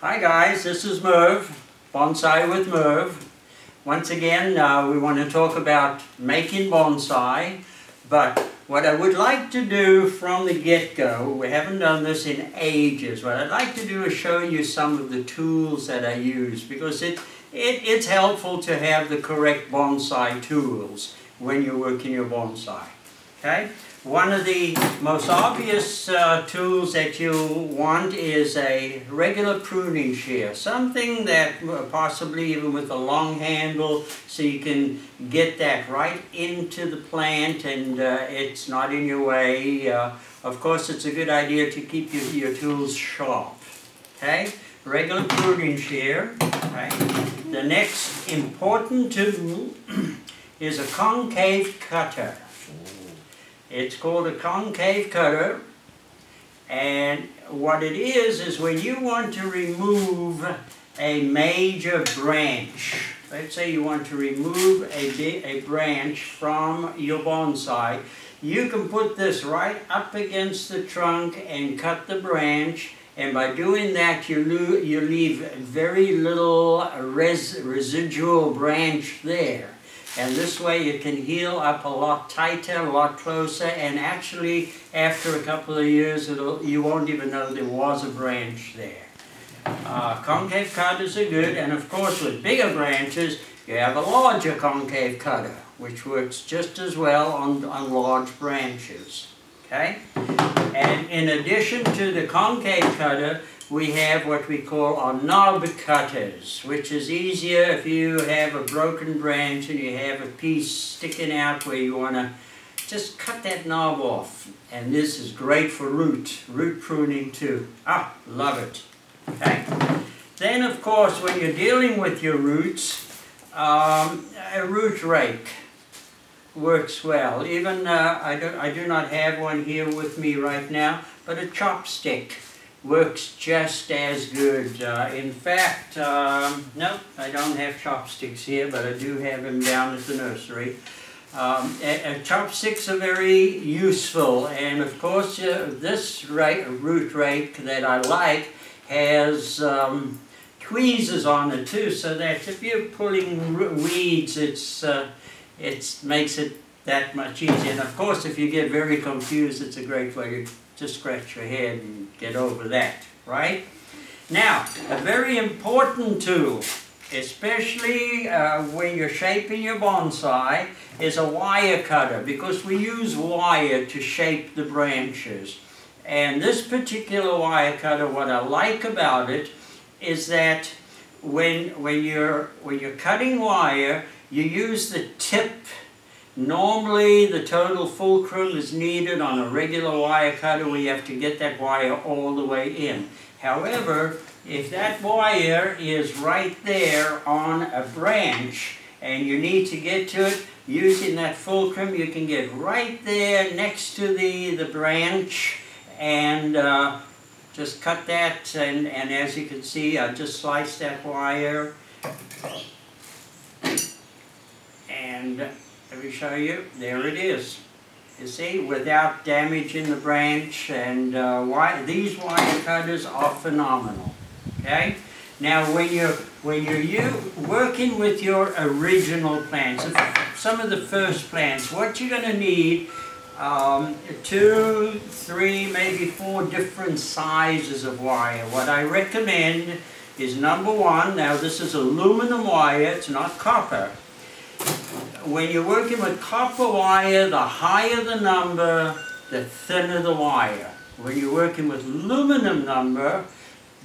Hi guys, this is Merv, Bonsai with Merv. Once again, we want to talk about making bonsai, but what I would like to do from the get-go, we haven't done this in ages, what I'd like to do is show you some of the tools that I use, because it's helpful to have the correct bonsai tools when you're working your bonsai. Okay? One of the most obvious tools that you'll want is a regular pruning shear. Something that possibly even with a long handle so you can get that right into the plant and it's not in your way. Of course, it's a good idea to keep your tools sharp. Okay? Regular pruning shear. Okay? The next important tool is a concave cutter. It's called a concave cutter, and what it is when you want to remove a major branch. Let's say you want to remove a branch from your bonsai. You can put this right up against the trunk and cut the branch, and by doing that you leave very little residual branch there. And this way you can heal up a lot tighter, a lot closer, and actually after a couple of years you won't even know there was a branch there. Concave cutters are good, and of course with bigger branches you have a larger concave cutter, which works just as well on large branches. Okay? And in addition to the concave cutter, we have what we call our knob cutters, which is easier if you have a broken branch and you have a piece sticking out where you want to just cut that knob off. And this is great for root pruning too. Ah, love it. Okay. Then of course when you're dealing with your roots, a root rake works well. Even I do not have one here with me right now, but a chopstick works just as good. In fact, no, I don't have chopsticks here, but I do have them down at the nursery. Chopsticks are very useful, and of course this root rake that I like has tweezers on it too, so that if you're pulling weeds, it makes it that much easier. And of course if you get very confused, it's a great way to just scratch your head and get over that, right? Now, a very important tool, especially when you're shaping your bonsai, is a wire cutter, because we use wire to shape the branches. And this particular wire cutter, what I like about it is that when you're cutting wire, you use the tip. Normally the total fulcrum is needed on a regular wire cutter where you have to get that wire all the way in. However, if that wire is right there on a branch and you need to get to it, using that fulcrum you can get right there next to the branch and just cut that, and as you can see I just sliced that wire, and let me show you. There it is. You see, without damaging the branch, and these wire cutters are phenomenal. Okay. Now, when you're working with your original plants, some of the first plants, what you're going to need, 2, 3, maybe 4 different sizes of wire. What I recommend is number 1. Now, this is aluminum wire. It's not copper. When you're working with copper wire, the higher the number, the thinner the wire. When you're working with aluminum number,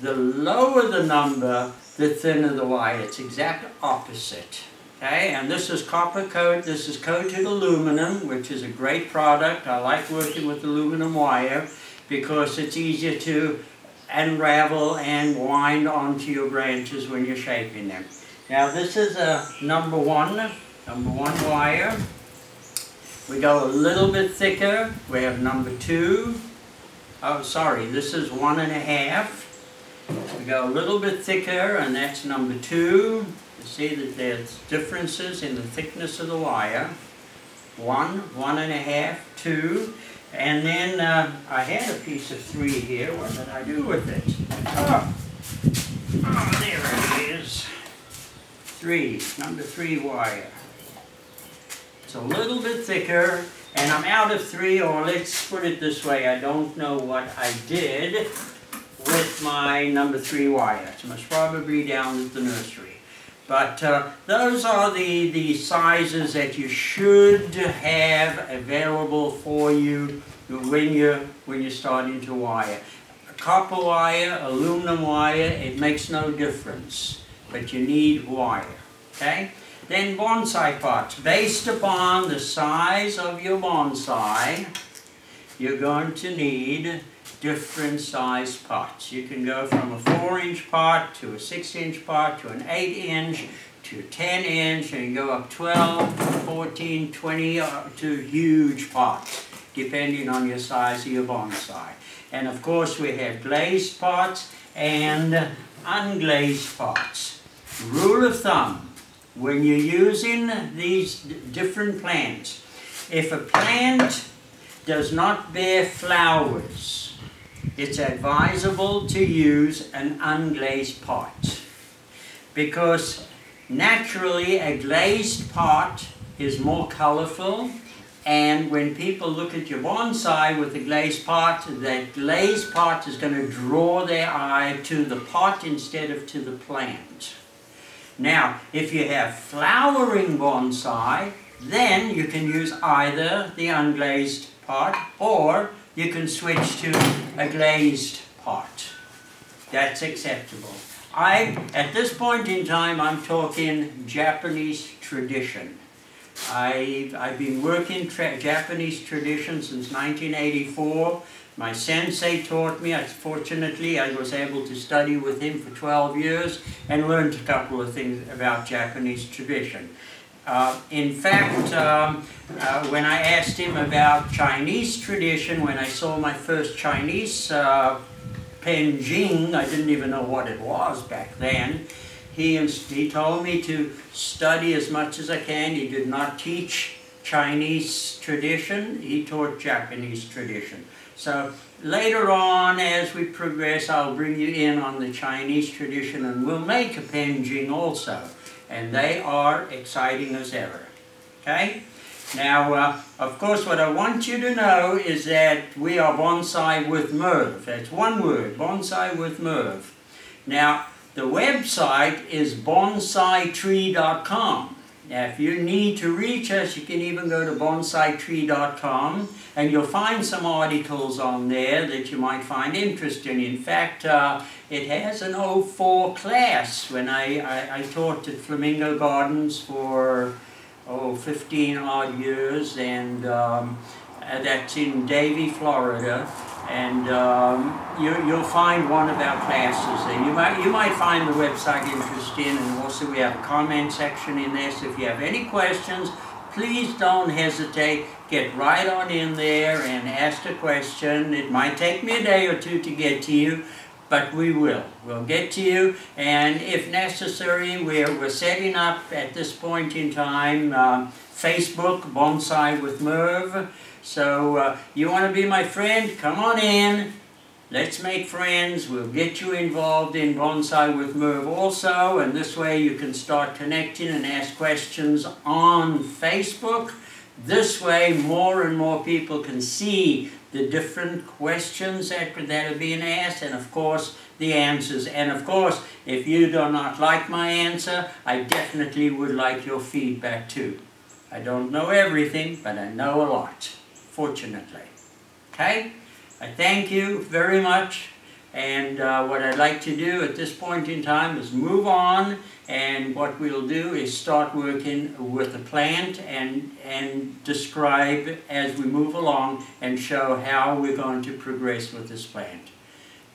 the lower the number, the thinner the wire. It's exact opposite. Okay, and this is copper coat. This is coated aluminum, which is a great product. I like working with aluminum wire because it's easier to unravel and wind onto your branches when you're shaping them. Now this is a number one wire. We go a little bit thicker. We have number 2. Oh, sorry, this is 1.5. We go a little bit thicker, and that's number 2. You see that there's differences in the thickness of the wire. 1, 1.5, 2, and then I had a piece of 3 here. What did I do with it? Oh, number 3 wire. It's a little bit thicker, and I'm out of 3, or let's put it this way, I don't know what I did with my number 3 wire. It's most probably down at the nursery. But those are the sizes that you should have available for you when you're starting to wire. Copper wire, aluminum wire, it makes no difference, but you need wire, okay? Then bonsai pots. Based upon the size of your bonsai, you're going to need different size pots. You can go from a 4-inch pot to a 6-inch pot to an 8-inch to 10-inch, and you go up 12, 14, 20 to huge pots, depending on your size of your bonsai. And of course we have glazed pots and unglazed pots. Rule of thumb, when you're using these different plants, if a plant does not bear flowers, it's advisable to use an unglazed pot, because naturally a glazed pot is more colorful. And when people look at your bonsai with a glazed pot, that glazed pot is going to draw their eye to the pot instead of to the plant. Now, if you have flowering bonsai, then you can use either the unglazed pot or you can switch to a glazed pot. That's acceptable. At this point in time, I'm talking Japanese tradition. I've been working Japanese tradition since 1984. My sensei taught me. Fortunately, I was able to study with him for 12 years and learned a couple of things about Japanese tradition. In fact, when I asked him about Chinese tradition, when I saw my first Chinese penjing, I didn't even know what it was back then. He told me to study as much as I can. He did not teach Chinese tradition, he taught Japanese tradition. So later on, as we progress, I'll bring you in on the Chinese tradition, and we'll make a penjing also. And they are exciting as ever. Okay? Now, of course, what I want you to know is that we are Bonsai with Merv. That's one word, Bonsai with Merv. Now, the website is bonsaitree.com. Now, if you need to reach us, you can even go to bonsaitree.com, and you'll find some articles on there that you might find interesting. In fact, it has an 04 class when I taught at Flamingo Gardens for 15 odd years, and that's in Davie, Florida. And you'll find one of our classes there. You might find the website interesting, and also we have a comment section in there. So if you have any questions, please don't hesitate. Get right on in there and ask a question. It might take me a day or two to get to you, but we will. We'll get to you, and if necessary, we're setting up at this point in time Facebook, Bonsai with Merv. So you want to be my friend? Come on in. Let's make friends. We'll get you involved in Bonsai with Merv also, and this way you can start connecting and ask questions on Facebook. This way more and more people can see the different questions that are being asked, and of course the answers. And of course, if you do not like my answer, I definitely would like your feedback too. I don't know everything, but I know a lot, fortunately. Okay? I thank you very much, and what I'd like to do at this point in time is move on, and what we'll do is start working with the plant and describe as we move along and show how we're going to progress with this plant.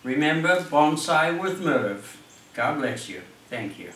Remember, Bonsai with Merv. God bless you. Thank you.